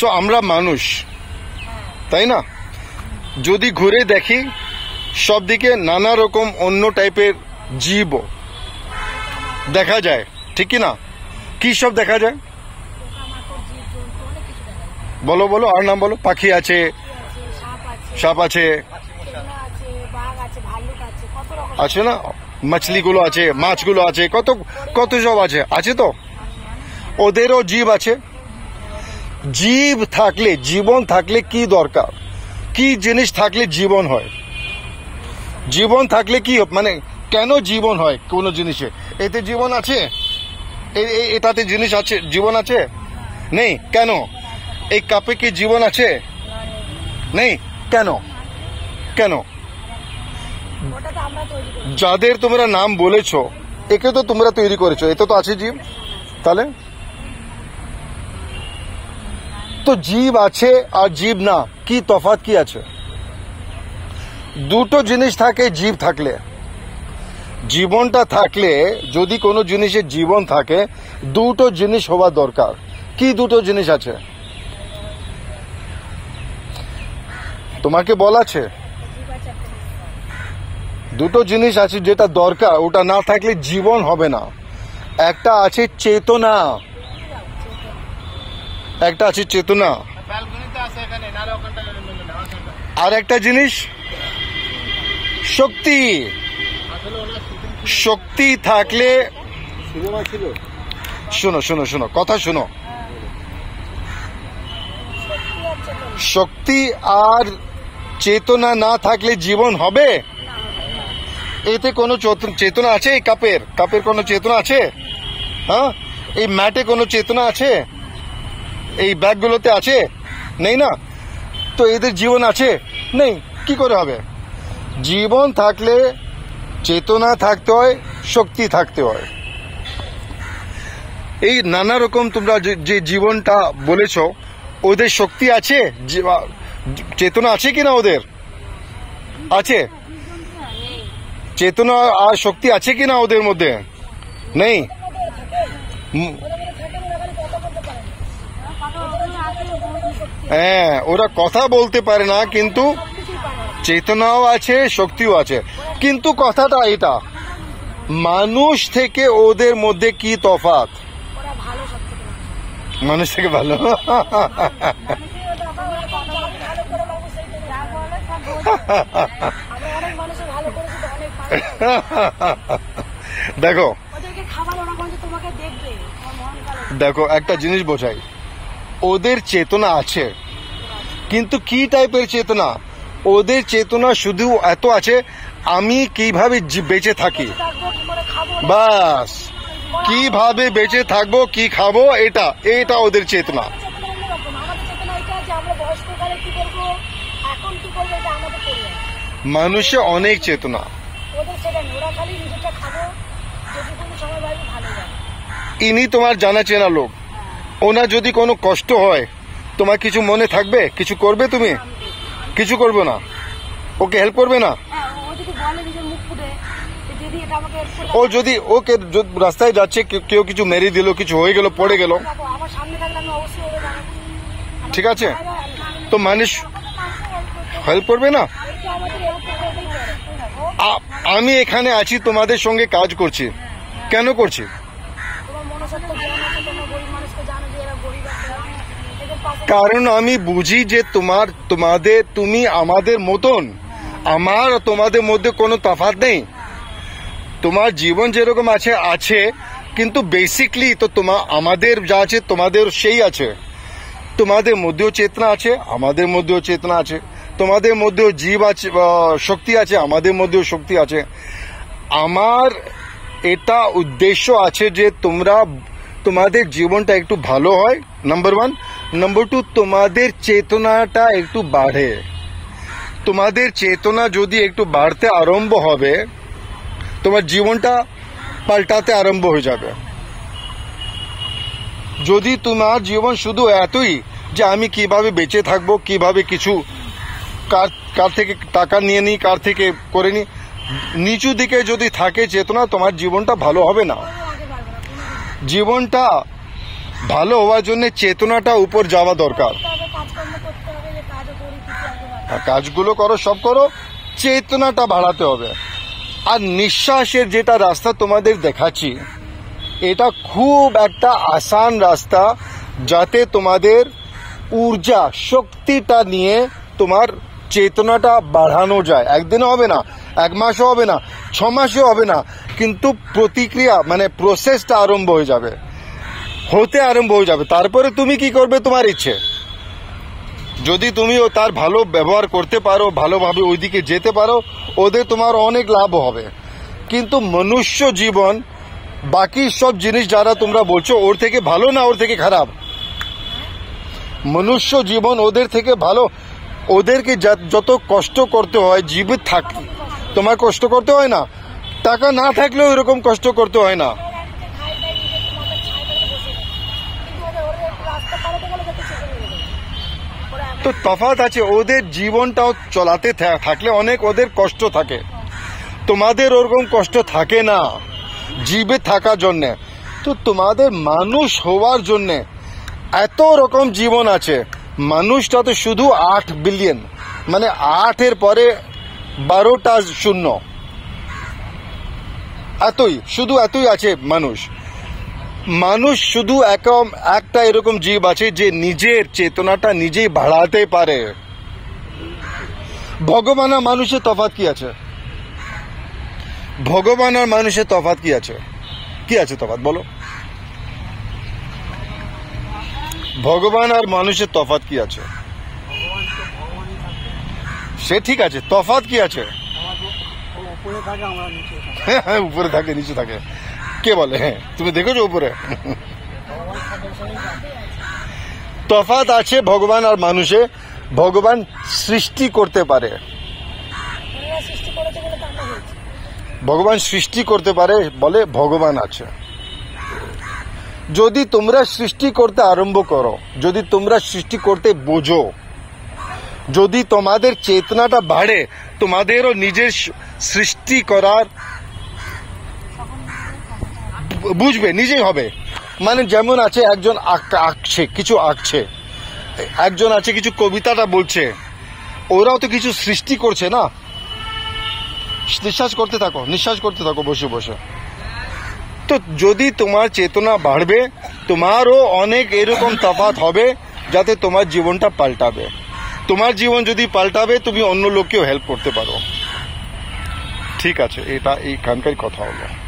So আমরা মানুষ, তাই না? যদি ঘুরে দেখি সব দিকে নানা রকম অন্য টাইপের জীব দেখা যায়, ঠিক কি না? কি সব দেখা যায় বলো বলো, আর নাম বলো। পাখি আছে, সাপ আছে, আছে না? মাছলিগুলো আছে, মাছগুলো আছে, কত কত সব আছে, আছে তো? ওদেরও জীব আছে। জীব থাকলে, জীবন থাকলে কি দরকার? কি জিনিস থাকলে জীবন হয়? জীবন থাকলে কি মানে কেন জীবন হয় কোন জিনিসে? এতে জীবন আছে, এটাতে জিনিস আছে, জীবন আছে? নেই। কেন? এই কাপে কি জীবন আছে? নেই। কেন? কেন? যাদের তোমরা নাম বলেছো একে তো তোমরা তৈরি করেছো, এতে তো আছে জীব। তাহলে তো জীব আছে আর জীব না, কি তফাৎ কি আছে? দুটো জিনিস থাকে জীব থাকলে। জীবনটা থাকলে, যদি কোনো জিনিসের জীবন থাকে, দুটো জিনিস হওয়া দরকার। কি দুটো জিনিস আছে তোমাকে বলা আছে? দুটো জিনিস আছে যেটা দরকার, ওটা না থাকলে জীবন হবে না। একটা আছে চেতনা, একটা আছে চেতনা, আর একটা জিনিস শক্তি। শক্তি থাকলে, শোনো শোনো শোনো, কথা শোনো। শক্তি আর চেতনা না থাকলে জীবন হবে? এতে কোনো চেতনা আছে? এই কাপের কোনো চেতনা আছে? হ্যাঁ, এই ম্যাটে কোনো চেতনা আছে? এই ব্যাগগুলোতে আছে? নেই না? তো এদের জীবন আছে? নেই। কি করে হবে? জীবন থাকলে চেতনা থাকতে হয়, শক্তি থাকতে হয়। এই নানা রকম তোমরা যে জীবনটা বলেছ, ওদের শক্তি আছে, চেতনা আছে কিনা? ওদের আছে? চেতনা আর শক্তি আছে কিনা ওদের মধ্যে? নেই। হ্যাঁ, ওরা কথা বলতে পারে না, কিন্তু চেতনাও আছে, শক্তিও আছে। কিন্তু কথাটা এটা, মানুষ থেকে ওদের মধ্যে কি তফাৎ? মানুষ থেকে ভালো। দেখো দেখো, একটা জিনিস বোঝাই, ওদের চেতনা আছে, কিন্তু কি টাইপের চেতনা? ওদের চেতনা শুধু এত আছে, আমি কিভাবে বেঁচে থাকি, বাস। কিভাবে বেঁচে থাকবো, কি খাবো, এটা এটা ওদের চেতনা। মানুষে অনেক চেতনা। ইনি তোমার জানা চেনা লোক, ওনার যদি কোনো কষ্ট হয়, তোমার কিছু মনে থাকবে? কিছু করবে? তুমি কিছু করবে না? ওকে হেল্প করবে না? ও যদি ওকে রাস্তায় যাচ্ছে, কেউ কিছু মেরে দিল, কিছু হয়ে গেল, পড়ে গেল, ঠিক আছে, তো মানুষ হেল্প করবে না? আমি এখানে আছি, তোমাদের সঙ্গে কাজ করছি, কেন করছি? কারণ আমি বুঝি যে তুমি আমাদের মতন, আমার তোমাদের মধ্যে কোনো তফাৎ নেই। তোমার জীবন যেরকম আছে আছে, কিন্তু বেসিকলি তো আমাদের যা আছে তোমাদের সেই আছে। তোমাদের মধ্যেও চেতনা আছে, আমাদের মধ্যেও চেতনা আছে। তোমাদের মধ্যেও জীব আছে, শক্তি আছে, আমাদের মধ্যেও শক্তি আছে। আমার এটা উদ্দেশ্য আছে যে তোমাদের জীবনটা একটু ভালো হয়, নাম্বার 1। নাম্বার 2, তোমাদের চেতনাটা একটু বাড়ে। তোমাদের চেতনা যদি একটু বাড়তে আরম্ভ হবে, তোমার জীবনটা পাল্টাতে আরম্ভ হয়ে যাবে। যদি তোমার জীবন শুধু এতই যে আমি কিভাবে বেঁচে থাকবো, কিভাবে কিছু কার থেকে টাকা নিয়ে নিই, কার থেকে করে নিই, নিচু দিকে যদি থাকে চেতনা, তোমার জীবনটা ভালো হবে না। জীবনটা ভালো হওয়ার জন্য চেতনাটা উপর যাওয়া দরকার। কাজগুলো করো, সব করো, চেতনাটা বাড়াতে হবে। আর নিঃশ্বাসের যেটা রাস্তা তোমাদের দেখাচ্ছি, এটা খুব একটা আসান রাস্তা, যাতে তোমাদের ঊর্জা শক্তিটা নিয়ে তোমার চেতনাটা বাড়ানো যায়। একদিনও হবে না, এক মাসও হবে না, 6 মাসও হবে না, কিন্তু প্রতিক্রিয়া মানে প্রসেসটা আরম্ভ হয়ে যাবে, হতে আরম্ভ হয়ে যাবে। তারপরে তুমি কি করবে তোমার ইচ্ছে। যদি তুমি তার ভালো ব্যবহার করতে পারো, ভালোভাবে ওইদিকে যেতে পারো, ওদের তোমার অনেক লাভ হবে। কিন্তু মনুষ্য জীবন, বাকি সব জিনিস যারা তোমরা বলছো ওর থেকে ভালো না ওর থেকে খারাপ, মনুষ্য জীবন ওদের থেকে ভালো। ওদেরকে যত কষ্ট করতে হয়, জীবিত থাকতে তোমার কষ্ট করতে হয় না, টাকা না থাকলেও এরকম কষ্ট করতে হয় না। তো তফাৎ আছে, ওদের জীবনটাও চলাতে থাকলে অনেক ওদের কষ্ট থাকে, তোমাদের ওরকম কষ্ট থাকে না জীবিত থাকার জন্যে। তো তোমাদের মানুষ হওয়ার জন্যে এত রকম জীবন আছে। মানুষটা তো শুধু 8 বিলিয়ন, মানে 8-এর পরে 12টা শূন্য, এতই, শুধু এতই আছে মানুষ। মানুষ শুধু একটা এরকম জীব আছে যে নিজের চেতনাটা নিজেই বাড়াতে পারে। ভগবান আর মানুষের তফাৎ কি আছে? ভগবান আর মানুষের তফাৎ কি আছে? কি আছে তফাৎ বলো? ভগবান আর মানুষের তফাৎ কি আছে? সে ঠিক আছে, তফাৎ কি আছে? হ্যাঁ, উপরে থাকে নিচে থাকে, কে বলে? হ্যাঁ, তুমি দেখেছো উপরে? তফাৎ আছে ভগবান আর মানুষে। ভগবান সৃষ্টি করতে পারে, ভগবান সৃষ্টি করতে পারে বলে ভগবান আছে। যদি তোমরা সৃষ্টি করতে আরম্ভ করো, যদি তোমরা সৃষ্টি করতে বোঝো, যদি তোমাদের চেতনাটা বাড়ে, তোমাদেরও নিজের সৃষ্টি করার বুঝবে, নিজেই হবে। মানে যেমন আছে একজন আঁকছে, কিছু আঁকছে, একজন আছে কিছু কবিতাটা বলছে, ওরাও তো কিছু সৃষ্টি করছে না। নিঃশ্বাস করতে থাকো, নিঃশ্বাস করতে থাকো বসে বসে। তো যদি তোমার চেতনা বাড়বে, তোমারও অনেক এরকম তফাৎ হবে, যাতে তোমার জীবনটা পাল্টাবে। তোমার জীবন যদি পাল্টাবে, তুমি অন্য লোককেও হেল্প করতে পারো। ঠিক আছে, এটা এইখানকার কথা হলো।